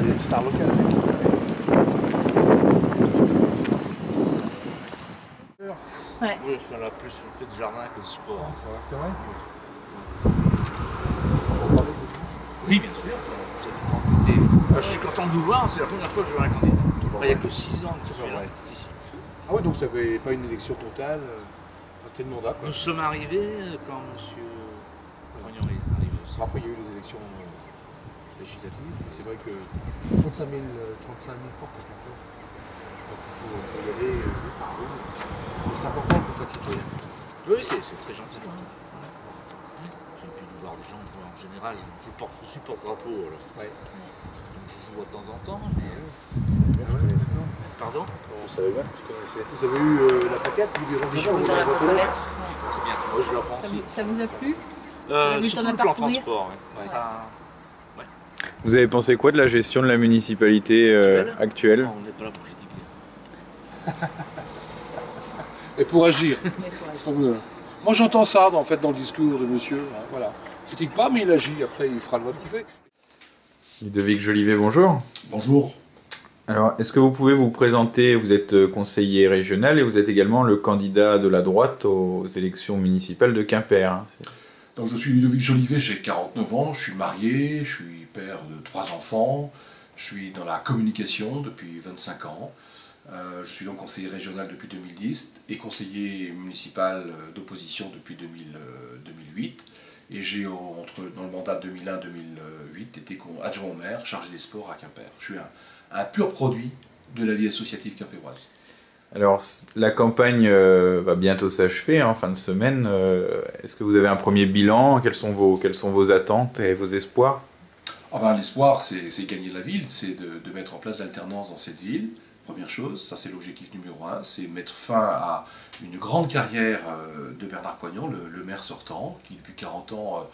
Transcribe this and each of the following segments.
des stars locales. Ouais. Oui, ça a plus fait de jardin que de sport. C'est vrai? Oui, bien sûr. Vous avez tant d'été. Enfin, je suis content de vous voir, c'est la première fois que je vois un candidat. Enfin, il n'y a que 6 ans que je suis là. Si. Ah ouais, donc ça fait pas une élection totale, c'était le mandat quoi. Nous sommes arrivés quand M. Poignon est arrivé aussi. Après il y a eu les élections législatives, c'est vrai que 35 000 portes à Quimper. Je crois qu'il faut y aller par où. Mais c'est important pour ta citoyen. Oui, c'est très gentil. J'ai pu voir des gens en général. Je suis porte-drapeau. Ouais. Donc je vous vois de temps en temps. Mais... Pardon? Je savais bien que tu connaissais. Vous avez eu la plaquette libéralisation Dans la boîte aux lettres. Très bien. Moi je la prends aussi. Ça vous a plu? Surtout le plan transport. Ouais. Ça... Vous avez pensé quoi de la gestion de la municipalité actuelle? Non, on n'est pas là pour critiquer. Et pour agir. Moi j'entends ça en fait dans le discours de monsieur. Hein, voilà. Il critique pas mais il agit, après il fera le vote qu'il fait. Ludovic Jolivet, bonjour. Bonjour. Alors, est-ce que vous pouvez vous présenter? Vous êtes conseiller régional et vous êtes également le candidat de la droite aux élections municipales de Quimper. Donc je suis Ludovic Jolivet, j'ai 49 ans, je suis marié, je suis père de 3 enfants, je suis dans la communication depuis 25 ans. Je suis donc conseiller régional depuis 2010 et conseiller municipal d'opposition depuis 2008. Et j'ai, dans le mandat 2001-2008, été adjoint au maire, chargé des sports à Quimper. Je suis un pur produit de la vie associative quimpéroise. Alors, la campagne va bientôt s'achever, en fin de semaine. Est-ce que vous avez un premier bilan? Quelles sont vos attentes et vos espoirs? L'espoir, c'est gagner la ville, c'est de mettre en place l'alternance dans cette ville. Première chose, ça c'est l'objectif numéro 1, c'est mettre fin à une grande carrière de Bernard Poignon, le maire sortant, qui depuis 40 ans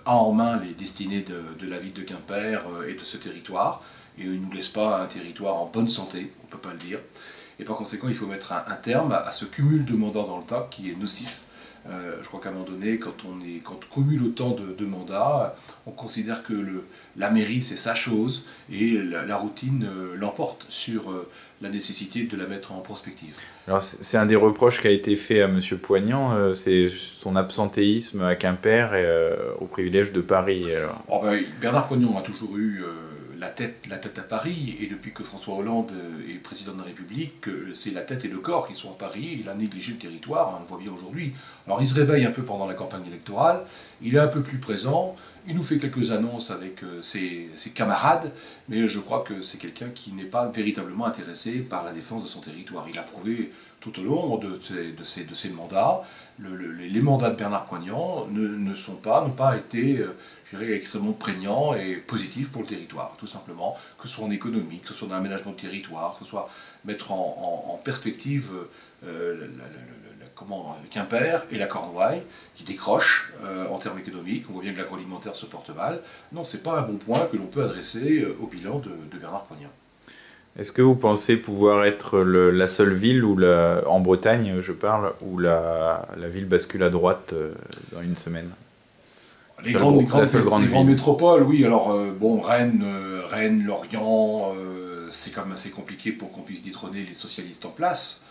a en main les destinées de la ville de Quimper et de ce territoire. Et il ne nous laisse pas un territoire en bonne santé, on ne peut pas le dire. Et par conséquent, il faut mettre un terme à ce cumul de mandats dans le temps qui est nocif. Je crois qu'à un moment donné, quand on cumule autant de mandats, on considère que la mairie c'est sa chose et la routine l'emporte sur la nécessité de la mettre en prospective. Alors c'est un des reproches qui a été fait à M. Poignant, c'est son absentéisme à Quimper et au privilège de Paris. Alors. Bernard Poignon a toujours eu la tête à Paris, et depuis que François Hollande est président de la République, c'est la tête et le corps qui sont à Paris. Il a négligé le territoire, on le voit bien aujourd'hui. Alors il se réveille un peu pendant la campagne électorale, il est un peu plus présent, il nous fait quelques annonces avec ses camarades, mais je crois que c'est quelqu'un qui n'est pas véritablement intéressé par la défense de son territoire. Il a prouvé tout au long de ses mandats, les mandats de Bernard Poignon n'ont pas été je dirais, extrêmement prégnants et positifs pour le territoire, tout simplement, que ce soit en économie, que ce soit dans l'aménagement de territoire, que ce soit mettre en perspective Quimper et la Cornouaille, qui décrochent en termes économiques. On voit bien que l'agroalimentaire se porte mal. Non, ce n'est pas un bon point que l'on peut adresser au bilan de Bernard Poignon. Est-ce que vous pensez pouvoir être la seule ville, en Bretagne je parle, où la ville bascule à droite dans une semaine? Les grandes métropoles, oui. Alors, Rennes, Lorient, c'est quand même assez compliqué pour qu'on puisse détrôner les socialistes en place.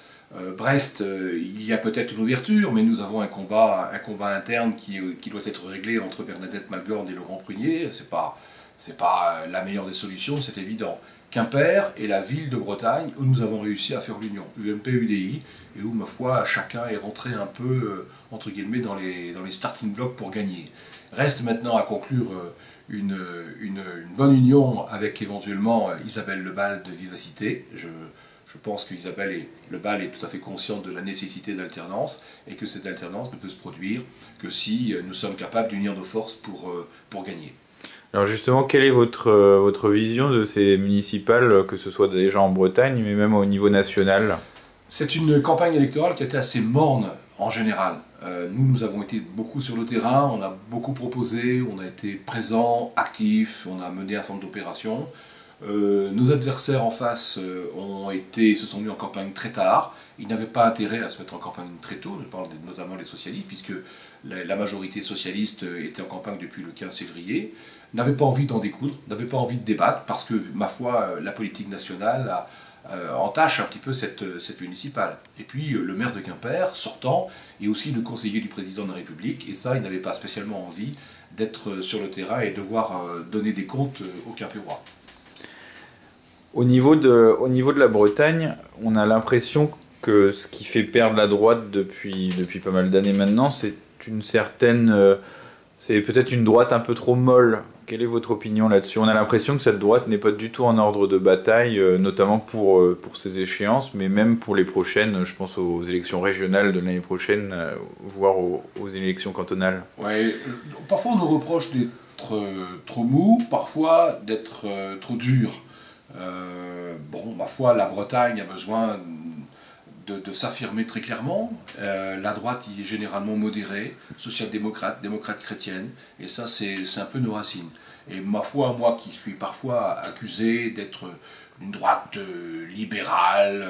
Brest, il y a peut-être une ouverture, mais nous avons un combat interne qui doit être réglé entre Bernadette Malgorn et Laurent Prunier. C'est pas la meilleure des solutions, c'est évident. Quimper est la ville de Bretagne où nous avons réussi à faire l'union, UMP-UDI, et où, ma foi, chacun est rentré un peu, entre guillemets, dans les starting blocks pour gagner. Reste maintenant à conclure une bonne union avec éventuellement Isabelle Lebal de Vivacité. Je pense qu'Isabelle Lebal est tout à fait consciente de la nécessité d'alternance et que cette alternance ne peut se produire que si nous sommes capables d'unir nos forces pour gagner. Alors justement, quelle est votre vision de ces municipales, que ce soit déjà en Bretagne, mais même au niveau national? C'est une campagne électorale qui a été assez morne en général. Nous avons été beaucoup sur le terrain, on a beaucoup proposé, on a été présents, actifs, on a mené un certain nombre d'opérations. Nos adversaires en face se sont mis en campagne très tard. Ils n'avaient pas intérêt à se mettre en campagne très tôt, je parle notamment des socialistes, puisque la majorité socialiste était en campagne depuis le 15 février, n'avait pas envie d'en découdre, n'avait pas envie de débattre, parce que, ma foi, la politique nationale entache un petit peu cette municipale. Et puis le maire de Quimper, sortant, est aussi le conseiller du président de la République, et ça, il n'avait pas spécialement envie d'être sur le terrain et devoir donner des comptes aux Quimpérois. Au niveau de la Bretagne, on a l'impression que ce qui fait perdre la droite depuis pas mal d'années maintenant, c'est c'est peut-être une droite un peu trop molle. Quelle est votre opinion là-dessus? On a l'impression que cette droite n'est pas du tout en ordre de bataille, notamment pour ces échéances, mais même pour les prochaines, je pense aux élections régionales de l'année prochaine, voire aux élections cantonales. Ouais, parfois on nous reproche d'être trop mou, parfois d'être trop dur. Bon, ma foi, la Bretagne a besoin de s'affirmer très clairement. La droite y est généralement modérée, social-démocrate, démocrate chrétienne, et ça c'est un peu nos racines. Et ma foi, moi qui suis parfois accusé d'être une droite libérale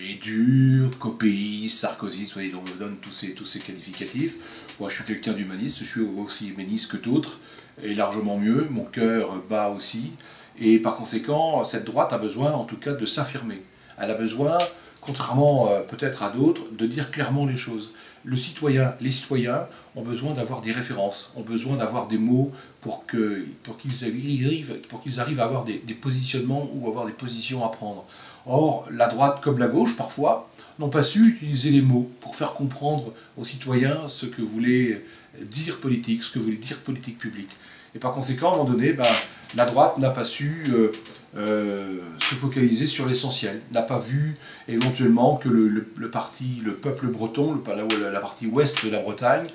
et dure, copéiste, sarkozyste, voyez, on me donne tous ces qualificatifs. Moi je suis quelqu'un d'humaniste, je suis aussi humaniste que d'autres, et largement mieux, mon cœur bat aussi, et par conséquent cette droite a besoin en tout cas de s'affirmer. Elle a besoin, contrairement peut-être à d'autres, de dire clairement les choses. Les citoyens ont besoin d'avoir des références, ont besoin d'avoir des mots pour qu'ils arrivent à avoir des positionnements ou avoir des positions à prendre. Or, la droite comme la gauche, parfois, n'ont pas su utiliser les mots pour faire comprendre aux citoyens ce que voulait dire politique, ce que voulait dire politique publique. Et par conséquent, à un moment donné, la droite n'a pas su se focaliser sur l'essentiel, n'a pas vu éventuellement que le peuple breton, la partie ouest de la Bretagne,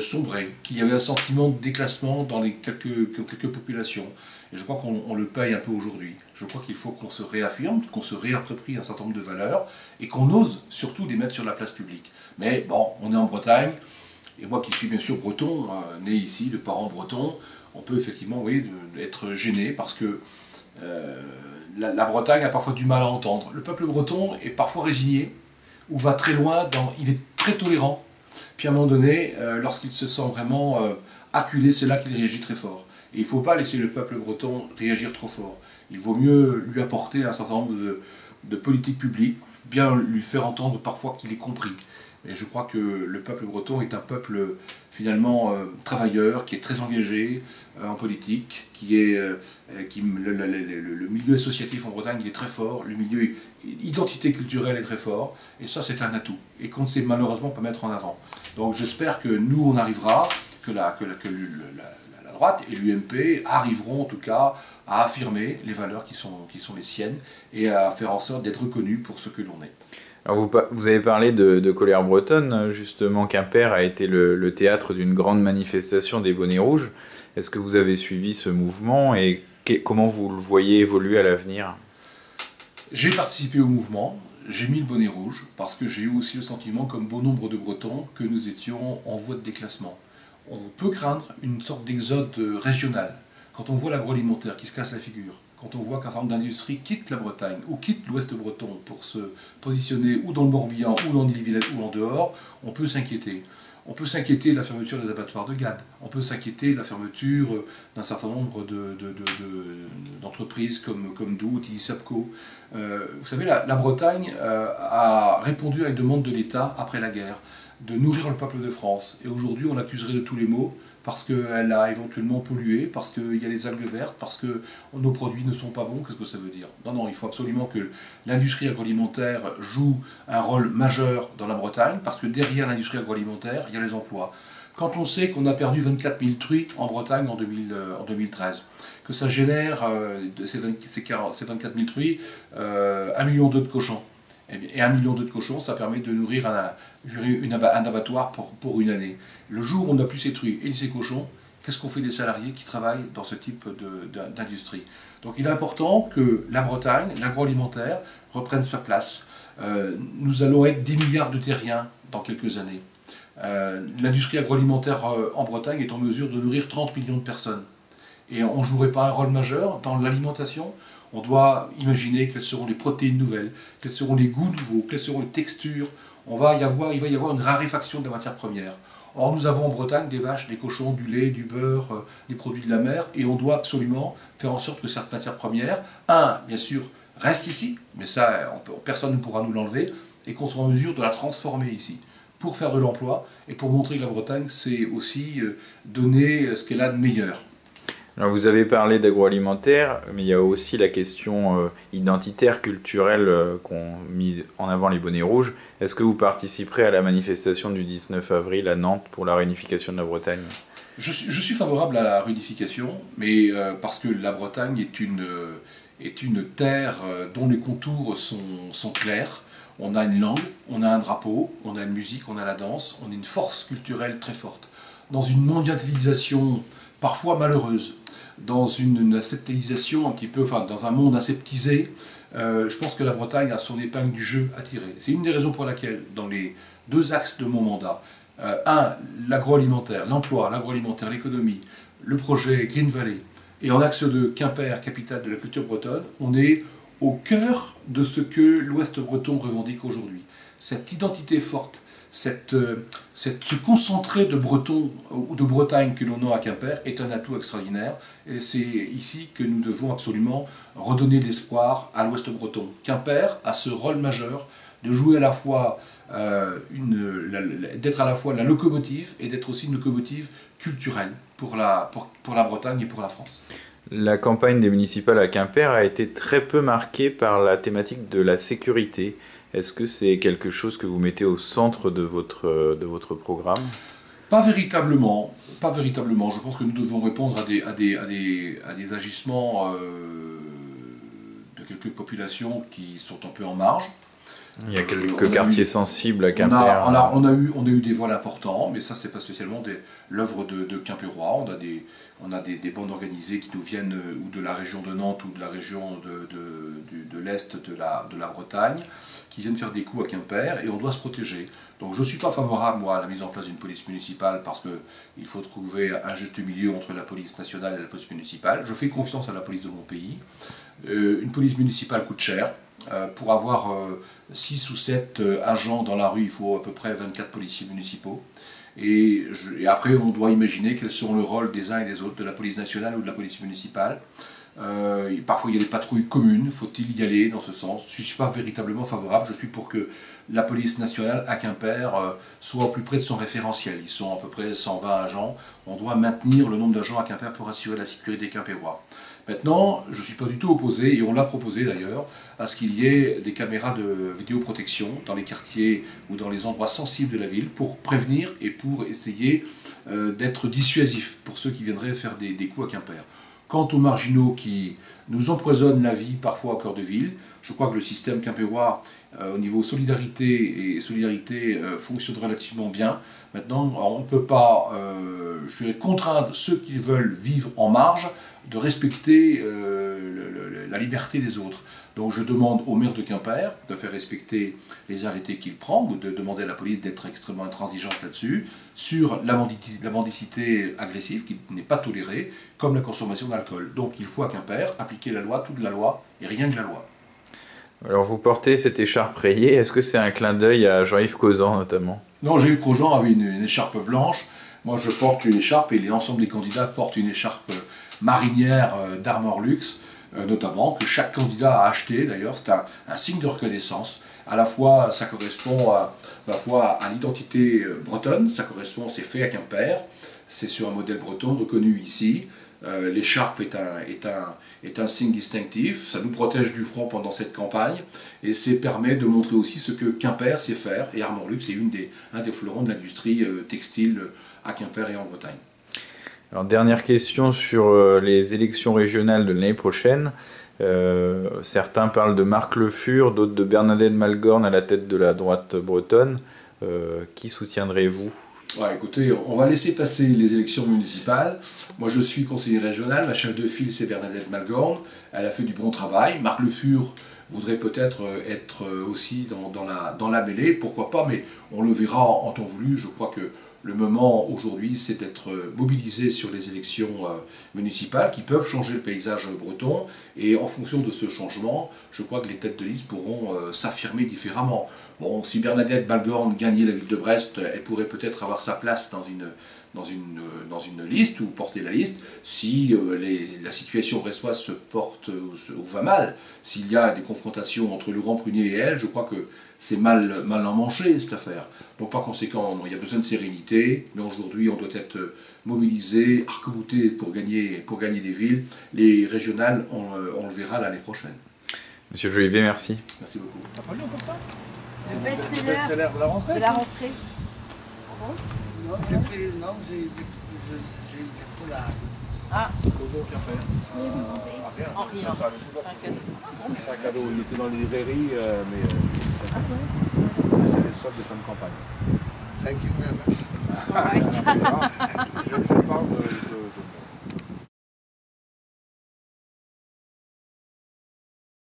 sombrait, qu'il y avait un sentiment de déclassement dans quelques populations. Et je crois qu'on le paye un peu aujourd'hui. Je crois qu'il faut qu'on se réaffirme, qu'on se réapproprie un certain nombre de valeurs, et qu'on ose surtout les mettre sur la place publique. Mais bon, on est en Bretagne, et moi qui suis bien sûr breton, né ici, de parents bretons, on peut effectivement, oui, être gêné parce que la Bretagne a parfois du mal à entendre. Le peuple breton est parfois résigné, ou va très loin, il est très tolérant. Puis à un moment donné, lorsqu'il se sent vraiment acculé, c'est là qu'il réagit très fort. Et il ne faut pas laisser le peuple breton réagir trop fort. Il vaut mieux lui apporter un certain nombre de politiques publiques, bien lui faire entendre parfois qu'il est compris. Et je crois que le peuple breton est un peuple finalement travailleur, qui est très engagé en politique, le milieu associatif en Bretagne il est très fort, le milieu identité culturelle est très fort, et ça c'est un atout, et qu'on ne sait malheureusement pas mettre en avant. Donc j'espère que nous on arrivera, que la droite et l'UMP arriveront en tout cas à affirmer les valeurs qui sont les siennes, et à faire en sorte d'être reconnus pour ce que l'on est. Alors vous avez parlé de colère bretonne, justement Quimper a été le théâtre d'une grande manifestation des bonnets rouges. Est-ce que vous avez suivi ce mouvement et comment vous le voyez évoluer à l'avenir? J'ai participé au mouvement, j'ai mis le bonnet rouge parce que j'ai eu aussi le sentiment, comme bon nombre de Bretons, que nous étions en voie de déclassement. On peut craindre une sorte d'exode régional. Quand on voit l'agroalimentaire qui se casse la figure, quand on voit qu'un certain nombre d'industries quittent la Bretagne ou quittent l'ouest breton pour se positionner ou dans le Morbihan ou dans l'Ille-et-Vilaine ou en dehors, on peut s'inquiéter. On peut s'inquiéter de la fermeture des abattoirs de Gade, on peut s'inquiéter de la fermeture d'un certain nombre d'entreprises comme Dout, Isapco. Vous savez, la Bretagne a répondu à une demande de l'État après la guerre, de nourrir le peuple de France. Et aujourd'hui, on l'accuserait de tous les maux, parce qu'elle a éventuellement pollué, parce qu'il y a les algues vertes, parce que nos produits ne sont pas bons. Qu'est-ce que ça veut dire? Non, il faut absolument que l'industrie agroalimentaire joue un rôle majeur dans la Bretagne, parce que derrière l'industrie agroalimentaire, il y a les emplois. Quand on sait qu'on a perdu 24 000 truies en Bretagne en 2013, que ça génère, ces 24 000 truies, 1 million d'œufs de cochons, et 1 million d'œufs de cochons, ça permet de nourrir un abattoir pour une année. Le jour où on n'a plus ces truies et ces cochons, qu'est-ce qu'on fait des salariés qui travaillent dans ce type d'industrie? Donc il est important que la Bretagne, l'agroalimentaire, reprenne sa place. Nous allons être 10 milliards de terriens dans quelques années. L'industrie agroalimentaire en Bretagne est en mesure de nourrir 30 millions de personnes. Et on ne jouerait pas un rôle majeur dans l'alimentation? On doit imaginer quelles seront les protéines nouvelles, quels seront les goûts nouveaux, quelles seront les textures. Il va y avoir une raréfaction de la matière première. Or, nous avons en Bretagne des vaches, des cochons, du lait, du beurre, des produits de la mer, et on doit absolument faire en sorte que cette matière première, bien sûr, reste ici, mais ça, personne ne pourra nous l'enlever, et qu'on soit en mesure de la transformer ici, pour faire de l'emploi, et pour montrer que la Bretagne, c'est aussi donner ce qu'elle a de meilleur. Alors vous avez parlé d'agroalimentaire, mais il y a aussi la question identitaire, culturelle qu'ont mis en avant les bonnets rouges. Est-ce que vous participerez à la manifestation du 19 avril à Nantes pour la réunification de la Bretagne ? Je suis favorable à la réunification, mais parce que la Bretagne est une terre dont les contours sont clairs. On a une langue, on a un drapeau, on a une musique, on a la danse, on a une force culturelle très forte. Dans une mondialisation parfois malheureuse, dans une aseptisation un petit peu, enfin dans un monde aseptisé, je pense que la Bretagne a son épingle du jeu à tirer. C'est une des raisons pour laquelle, dans les 2 axes de mon mandat, l'agroalimentaire, l'emploi, l'agroalimentaire, l'économie, le projet Green Valley, et en axe de Quimper, capitale de la culture bretonne, on est au cœur de ce que l'Ouest breton revendique aujourd'hui. Cette identité forte, ce concentré de Breton ou de Bretagne que l'on a à Quimper est un atout extraordinaire, et c'est ici que nous devons absolument redonner de l'espoir à l'Ouest breton. Quimper a ce rôle majeur de jouer à la fois d'être à la fois la locomotive et d'être aussi une locomotive culturelle pour la Bretagne et pour la France. La campagne des municipales à Quimper a été très peu marquée par la thématique de la sécurité. Est-ce que c'est quelque chose que vous mettez au centre de votre programme ? Pas véritablement. Je pense que nous devons répondre à des agissements de quelques populations qui sont un peu en marge. Il y a quelques quartiers sensibles à Quimper. On a eu des vols importants, mais ça, c'est pas spécialement l'œuvre de Quimpérois. On a des bandes organisées qui nous viennent ou de la région de Nantes ou de la région de l'Est de la Bretagne, qui viennent faire des coups à Quimper, et on doit se protéger. Donc je ne suis pas favorable, moi, à la mise en place d'une police municipale, parce qu'il faut trouver un juste milieu entre la police nationale et la police municipale. Je fais confiance à la police de mon pays. Une police municipale coûte cher. Pour avoir 6 ou 7 agents dans la rue, il faut à peu près 24 policiers municipaux. Et après, on doit imaginer quels sont le rôle des uns et des autres, de la police nationale ou de la police municipale. Parfois, il y a des patrouilles communes. Faut-il y aller dans ce sens? Je ne suis pas véritablement favorable. Je suis pour que la police nationale à Quimper soit au plus près de son référentiel. Ils sont à peu près 120 agents. On doit maintenir le nombre d'agents à Quimper pour assurer la sécurité des Quimpérois. Maintenant, je ne suis pas du tout opposé, et on l'a proposé d'ailleurs, à ce qu'il y ait des caméras de vidéoprotection dans les quartiers ou dans les endroits sensibles de la ville pour prévenir et pour essayer d'être dissuasif pour ceux qui viendraient faire des coups à Quimper. Quant aux marginaux qui nous empoisonnent la vie parfois au cœur de ville, je crois que le système quimpérois au niveau solidarité fonctionne relativement bien. Maintenant, on ne peut pas contraindre ceux qui veulent vivre en marge de respecter la liberté des autres. Donc je demande au maire de Quimper de faire respecter les arrêtés qu'il prend, ou de demander à la police d'être extrêmement intransigeante là-dessus, sur la mendicité agressive qui n'est pas tolérée, comme la consommation d'alcool. Donc il faut à Quimper appliquer la loi, toute la loi, et rien que la loi. Alors vous portez cette écharpe rayée, est-ce que c'est un clin d'œil à Jean-Yves Cauzan notamment? Non, Jean-Yves Cauzan avait une écharpe blanche, moi je porte une écharpe, et l'ensemble des candidats portent une écharpe marinière d'Armor Luxe, notamment, que chaque candidat a acheté d'ailleurs. C'est un signe de reconnaissance. À la fois, ça correspond à l'identité bretonne, c'est fait à Quimper, c'est sur un modèle breton reconnu ici. L'écharpe est un signe distinctif, ça nous protège du front pendant cette campagne, et ça permet de montrer aussi ce que Quimper sait faire, et Armor Luxe est un des fleurons de l'industrie textile à Quimper et en Bretagne. Alors, dernière question sur les élections régionales de l'année prochaine. Certains parlent de Marc Le Fur, d'autres de Bernadette Malgorn à la tête de la droite bretonne. Qui soutiendrez-vous? Ouais, écoutez, on va laisser passer les élections municipales. Moi, je suis conseiller régional. Ma chef de file, c'est Bernadette Malgorn. Elle a fait du bon travail. Marc Le Fur voudraient peut-être être aussi dans la mêlée, pourquoi pas, mais on le verra en temps voulu. Je crois que le moment aujourd'hui, c'est d'être mobilisé sur les élections municipales qui peuvent changer le paysage breton, et en fonction de ce changement, je crois que les têtes de liste pourront s'affirmer différemment. Bon, si Bernadette Balgorn gagnait la ville de Brest, elle pourrait peut-être avoir sa place dans une liste ou porter la liste. Si la situation brestoise se porte ou va mal, s'il y a des confrontations entre Laurent Prunier et elle, je crois que c'est mal en manché cette affaire. Donc par conséquent, il y a besoin de sérénité, mais aujourd'hui on doit être mobilisé, arc-bouté pour gagner des villes. Les régionales, on le verra l'année prochaine. Monsieur Jolivet, merci. Merci beaucoup. T'as pas lu comme ça? C'est le best-seller de la rentrée. de la rentrée. Non, j'ai eu des polars. Ah, Bonjour, qu'à faire? Rien. en rien. Ça, C'est un cadeau. c'est un cadeau. Il était dans les librairies, mais c'est les soldes de fin de campagne. Thank you very much. All right. Je parle de